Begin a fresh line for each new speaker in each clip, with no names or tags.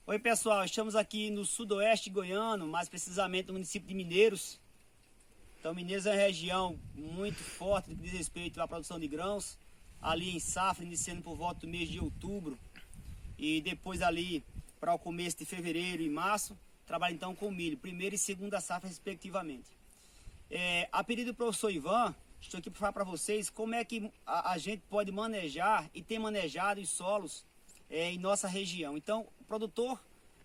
Oi pessoal, estamos aqui no sudoeste goiano, mais precisamente no município de Mineiros. Então Mineiros é uma região muito forte no que diz respeito à produção de grãos. Ali em safra, iniciando por volta do mês de outubro e depois ali para o começo de fevereiro e março, trabalha então com milho, primeira e segunda safra respectivamente. A pedido do professor Ivan, estou aqui para falar para vocês como é que a gente pode manejar e tem manejado os solos em nossa região. Então, o produtor,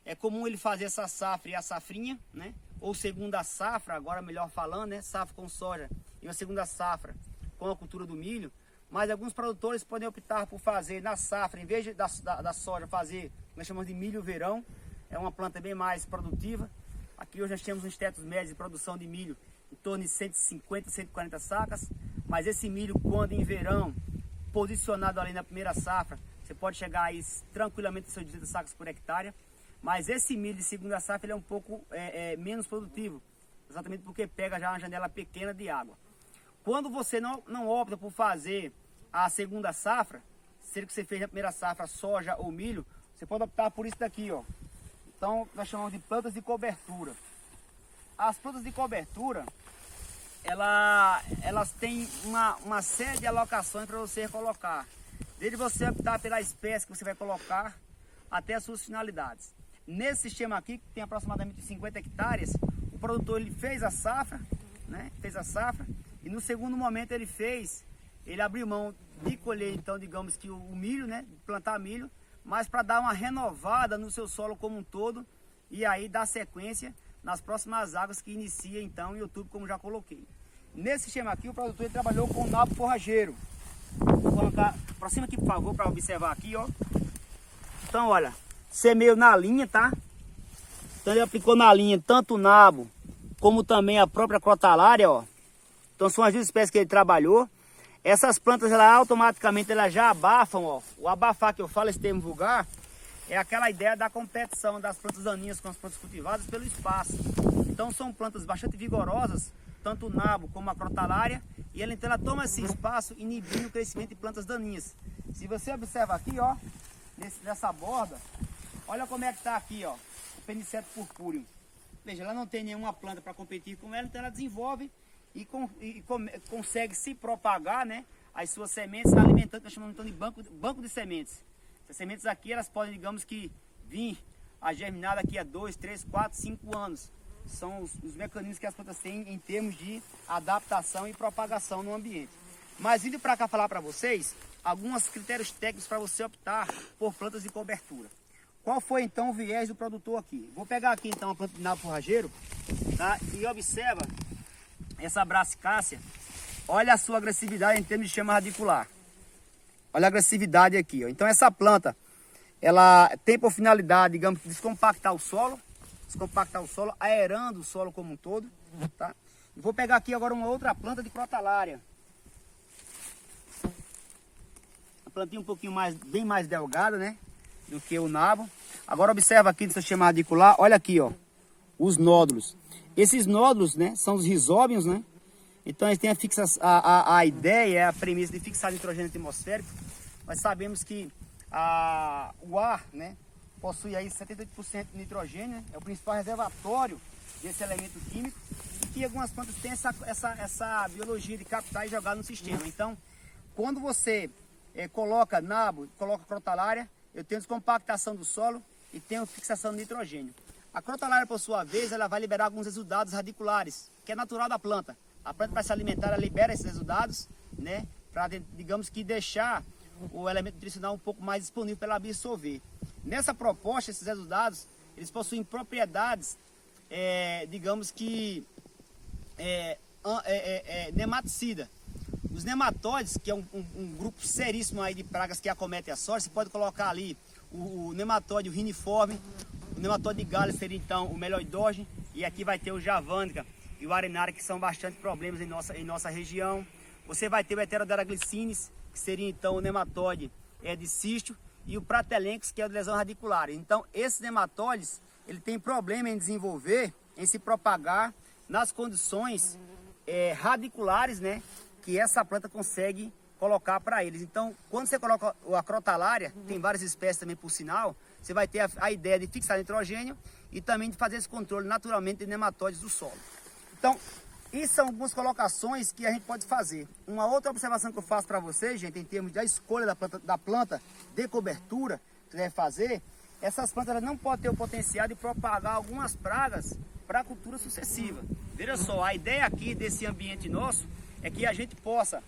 é comum ele fazer essa safra e a safrinha, né? Ou segunda safra, agora melhor falando, né? Safra com soja e uma segunda safra com a cultura do milho. Mas alguns produtores podem optar por fazer na safra, em vez da soja, fazer, nós chamamos de milho verão. É uma planta bem mais produtiva. Aqui hoje nós temos uns tetos médios de produção de milho em torno de 150, 140 sacas. Mas esse milho, quando em verão, posicionado ali na primeira safra, você pode chegar aí tranquilamente a seus 200 sacas por hectare. Mas esse milho de segunda safra ele é um pouco menos produtivo, exatamente porque pega já uma janela pequena de água. Quando você não opta por fazer a segunda safra, seja que você fez na primeira safra soja ou milho, você pode optar por isso daqui, ó. Então nós chamamos de plantas de cobertura. As plantas de cobertura, elas têm uma série de alocações para você colocar. Desde você optar pela espécie que você vai colocar até as suas finalidades. Nesse sistema aqui, que tem aproximadamente 50 hectares, o produtor ele fez a safra, né? Fez a safra, e no segundo momento ele abriu mão de colher, então, digamos que o milho, né? Plantar milho, mas para dar uma renovada no seu solo como um todo, e aí dar sequência nas próximas águas que inicia então em outubro, como já coloquei. Nesse sistema aqui, o produtor ele trabalhou com nabo forrageiro. Vou colocar, aproxima aqui por favor, para observar aqui, ó. Então, olha, semeio na linha, tá? Então ele aplicou na linha tanto o nabo, como também a própria crotalária, ó. Então são as duas espécies que ele trabalhou. Essas plantas, ela automaticamente elas já abafam, ó. O abafar que eu falo, esse termo vulgar, é aquela ideia da competição das plantas daninhas com as plantas cultivadas pelo espaço. Então são plantas bastante vigorosas, tanto o nabo como a crotalária, e ela, então, ela toma esse espaço inibindo o crescimento de plantas daninhas. Se você observa aqui, ó, nessa borda, olha como é que está aqui, ó, o Peniceto purpúreo. Veja, ela não tem nenhuma planta para competir com ela, então ela desenvolve e consegue se propagar, né, as suas sementes, alimentando, nós chamamos então de banco de sementes. Essas sementes aqui, elas podem, digamos que, vir a germinar daqui a 2, 3, 4, 5 anos. São os mecanismos que as plantas têm em termos de adaptação e propagação no ambiente. Mas vindo para cá falar para vocês alguns critérios técnicos para você optar por plantas de cobertura. Qual foi então o viés do produtor aqui? Vou pegar aqui então a planta de nabo forrageiro, tá? E observa essa brasicácea. Olha a sua agressividade em termos de chama radicular. Olha a agressividade aqui, ó. Então essa planta, ela tem por finalidade, digamos, descompactar o solo, aerando o solo como um todo, tá? Vou pegar aqui agora uma outra planta de crotalária. Uma plantinha um pouquinho bem mais delgada, né, do que o nabo. Agora observa aqui no sistema radicular, olha aqui, ó, os nódulos. Esses nódulos, né, são os rizóbios, né? Então eles têm a ideia, a premissa de fixar nitrogênio atmosférico. Nós sabemos que o ar, né, possui aí 78% de nitrogênio, né? É o principal reservatório desse elemento químico, e que algumas plantas têm essa biologia de captar e jogar no sistema. Então, quando você coloca nabo, coloca crotalária, eu tenho descompactação do solo e tenho fixação de nitrogênio. A crotalária, por sua vez, ela vai liberar alguns exudados radiculares, que é natural da planta. A planta, para se alimentar, ela libera esses exudados, né, para, digamos que, deixar o elemento nutricional um pouco mais disponível para ela absorver. Nessa proposta, esses exudados, eles possuem propriedades, digamos que, nematicida. Os nematóides, que é um grupo seríssimo aí de pragas que acometem a soja, você pode colocar ali o nematóide, o riniforme, o nematóide de galho seria então o meloidógeno, e aqui vai ter o javânica e o arenária, que são bastante problemas em nossa região. Você vai ter o Heterodera glycinis, que seria então o nematóide de cisto, e o Pratelenx, que é a lesão radicular. Então, esses nematóides, ele tem problema em desenvolver, em se propagar nas condições radiculares, né, que essa planta consegue colocar para eles. Então, quando você coloca a crotalária, tem várias espécies também por sinal, você vai ter a ideia de fixar nitrogênio e também de fazer esse controle naturalmente de nematóides do solo. Então, isso são algumas colocações que a gente pode fazer. Uma outra observação que eu faço para vocês, gente, em termos da escolha da planta de cobertura que você deve fazer, essas plantas elas não podem ter o potencial de propagar algumas pragas para a cultura sucessiva. Veja só, a ideia aqui desse ambiente nosso é que a gente possa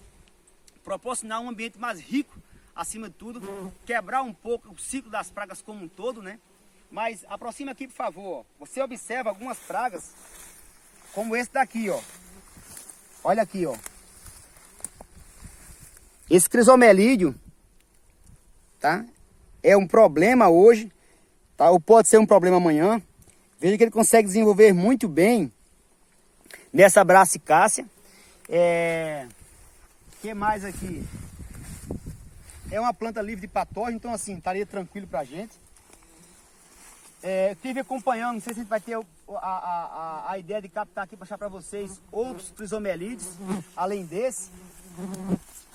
proporcionar um ambiente mais rico, acima de tudo, quebrar um pouco o ciclo das pragas como um todo, né? Mas aproxima aqui, por favor, ó. Você observa algumas pragas, como esse daqui, ó. Olha aqui, ó. Esse crisomelídeo, tá? É um problema hoje, tá? Ou pode ser um problema amanhã. Veja que ele consegue desenvolver muito bem nessa brassicácea. Que mais aqui? É uma planta livre de patógeno, então assim, estaria tranquilo pra gente. Estive acompanhando, não sei se a gente vai ter a ideia de captar aqui para mostrar para vocês outros crisomelídeos, além desse.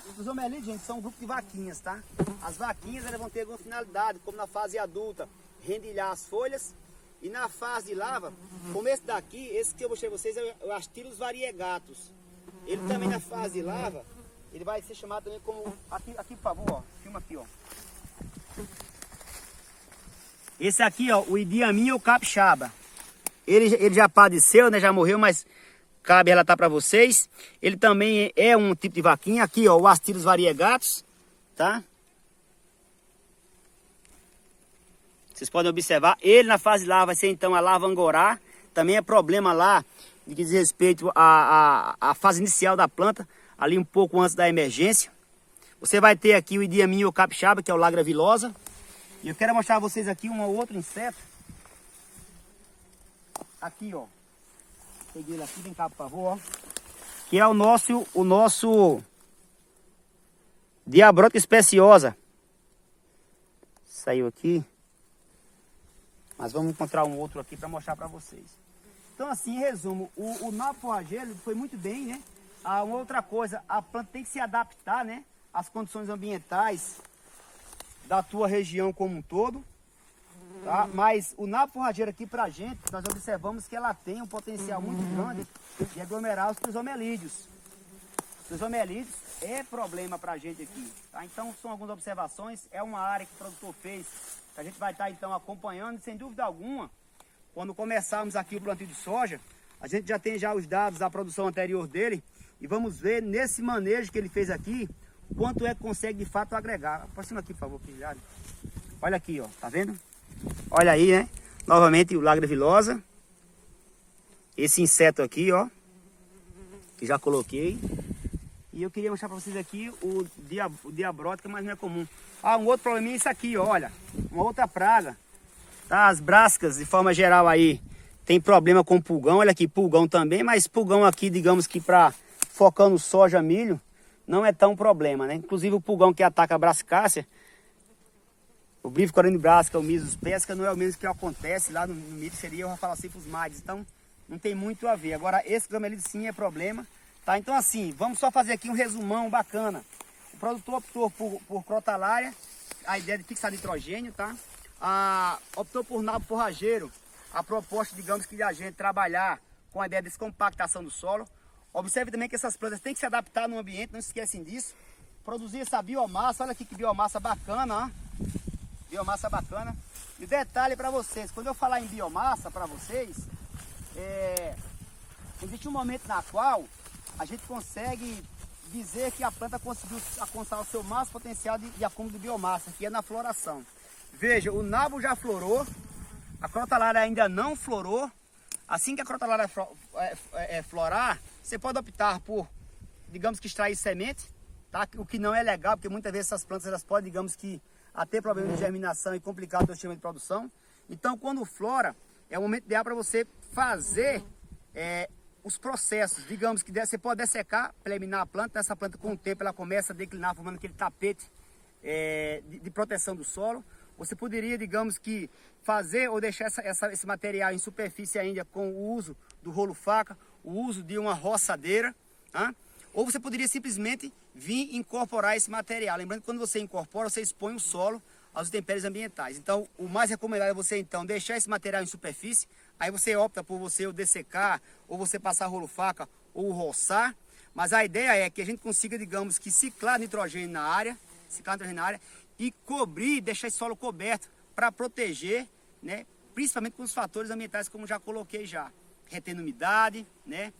Os crisomelídeos, gente, são um grupo de vaquinhas, tá? As vaquinhas elas vão ter alguma finalidade, como na fase adulta, rendilhar as folhas. E na fase de lava, como esse daqui, esse que eu mostrei para vocês é o Astilus variegatus. Ele também na fase de lava, ele vai ser chamado também como... Aqui por favor, ó, filma aqui, ó. Esse aqui, ó, o Idiaminha ou capixaba. Ele já padeceu, né? Já morreu, mas cabe relatar para vocês. Ele também é um tipo de vaquinha. Aqui, ó, o Astilus variegatus, tá? Vocês podem observar. Ele na fase de lava vai ser então a lava angorá. Também é problema lá de que diz respeito à fase inicial da planta, ali um pouco antes da emergência. Você vai ter aqui o Idiaminha ou capixaba, que é o Lagra vilosa. E eu quero mostrar a vocês aqui um outro inseto. Aqui, ó. Peguei ele aqui, vem cá, por favor, ó. Que é o nosso Diabrótica especiosa. Saiu aqui. Mas vamos encontrar um outro aqui para mostrar para vocês. Então, assim, em resumo, o nabo forrageiro foi muito bem, né? Uma outra coisa, a planta tem que se adaptar, né? Às condições ambientais da tua região como um todo, tá? Mas o nabo forrageiro aqui pra gente, nós observamos que ela tem um potencial muito grande de aglomerar os crisomelídeos. Os crisomelídeos é problema pra gente aqui, tá? Então são algumas observações, é uma área que o produtor fez, que a gente vai estar então acompanhando, e sem dúvida alguma, quando começarmos aqui o plantio de soja, a gente já tem os dados da produção anterior dele, e vamos ver nesse manejo que ele fez aqui, quanto é que consegue de fato agregar. Aproxima aqui, por favor, Guilherme. Olha aqui, ó, tá vendo? Olha aí, né? Novamente o Lagra vilosa. Esse inseto aqui, ó, que já coloquei. E eu queria mostrar para vocês aqui o Diabrótica, mas não é comum. Um outro probleminha é isso aqui, ó, olha. Uma outra praga. Tá? As brásicas, de forma geral aí, tem problema com pulgão. Olha aqui, pulgão também, mas pulgão aqui, digamos que para focando soja, milho, não é tão problema, né? Inclusive o pulgão que ataca a brassicácea, o Bifidobacterium brassica, o Myzus pesca, não é o mesmo que acontece lá no milho, seria o Raphalacephalus maydis. Então, não tem muito a ver. Agora, esse crisomelídeo sim é problema, tá? Então, assim, vamos só fazer aqui um resumão bacana. O produtor optou por crotalária, a ideia de fixar nitrogênio, tá? Optou por nabo forrageiro, a proposta, digamos, que a gente trabalhar com a ideia de descompactação do solo. Observe também que essas plantas têm que se adaptar no ambiente, não se esquecem disso. Produzir essa biomassa, olha aqui que biomassa bacana, ó. Biomassa bacana. E o detalhe para vocês, quando eu falar em biomassa para vocês, existe um momento na qual a gente consegue dizer que a planta conseguiu alcançar o seu máximo potencial de acúmulo de biomassa, que é na floração. Veja, o nabo já florou, a crotalária ainda não florou. Assim que a crotalária florar, você pode optar por, digamos que extrair semente, tá? O que não é legal, porque muitas vezes essas plantas elas podem, digamos que, ter problemas de germinação e complicar o seu sistema de produção. Então, quando flora, é o momento ideal para você fazer os processos. Digamos que você pode dessecar para eliminar a planta. Essa planta, com o tempo, ela começa a declinar, formando aquele tapete de proteção do solo. Você poderia, digamos que, fazer ou deixar esse material em superfície ainda com o uso do rolo faca, o uso de uma roçadeira, tá? Ou você poderia simplesmente vir incorporar esse material. Lembrando que quando você incorpora, você expõe o solo aos intempéries ambientais. Então, o mais recomendado é você, então, deixar esse material em superfície. Aí você opta por você ou dessecar, ou você passar rolo-faca, ou roçar. Mas a ideia é que a gente consiga, digamos, que ciclar nitrogênio na área, e cobrir, deixar esse solo coberto para proteger, né? Principalmente com os fatores ambientais, como já coloquei já. Retendo umidade, né?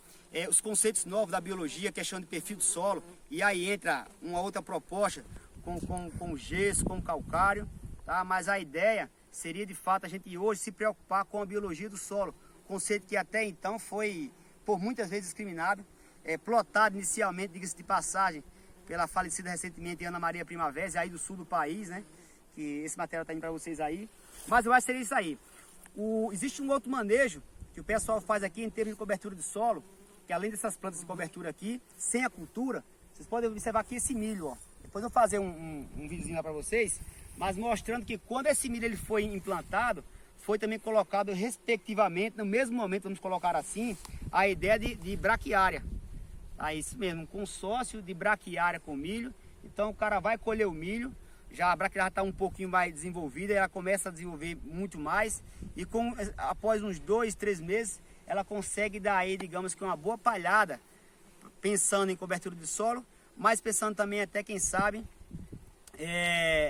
Os conceitos novos da biologia, questão de perfil do solo. E aí entra uma outra proposta com gesso, com calcário, tá? Mas a ideia seria, de fato, a gente hoje se preocupar com a biologia do solo. Conceito que até então foi, por muitas vezes, discriminado. Plotado inicialmente, diga-se de passagem, pela falecida recentemente Ana Maria Primavera, aí do sul do país, né? Que esse material está indo para vocês aí. Mas eu acho que seria isso aí. Existe um outro manejo que o pessoal faz aqui em termos de cobertura de solo, que além dessas plantas de cobertura aqui, sem a cultura, vocês podem observar aqui esse milho, ó. Depois eu vou fazer um videozinho lá para vocês, mas mostrando que quando esse milho ele foi implantado, foi também colocado respectivamente, no mesmo momento, vamos colocar assim, a ideia de braquiária. Ah, isso mesmo, um consórcio de braquiária com milho. Então o cara vai colher o milho, já a braquiária está um pouquinho mais desenvolvida, ela começa a desenvolver muito mais. E após uns 2, 3 meses, ela consegue dar aí, digamos que uma boa palhada, pensando em cobertura de solo, mas pensando também até, quem sabe,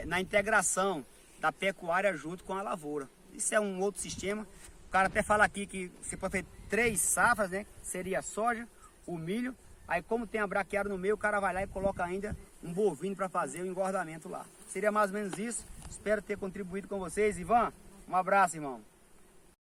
na integração da pecuária junto com a lavoura. Isso é um outro sistema. O cara até fala aqui que você pode ter 3 safras, né? Seria a soja, o milho. Aí como tem a braquiária no meio, o cara vai lá e coloca ainda um bovino para fazer o engordamento lá. Seria mais ou menos isso. Espero ter contribuído com vocês. Ivan, um abraço, irmão.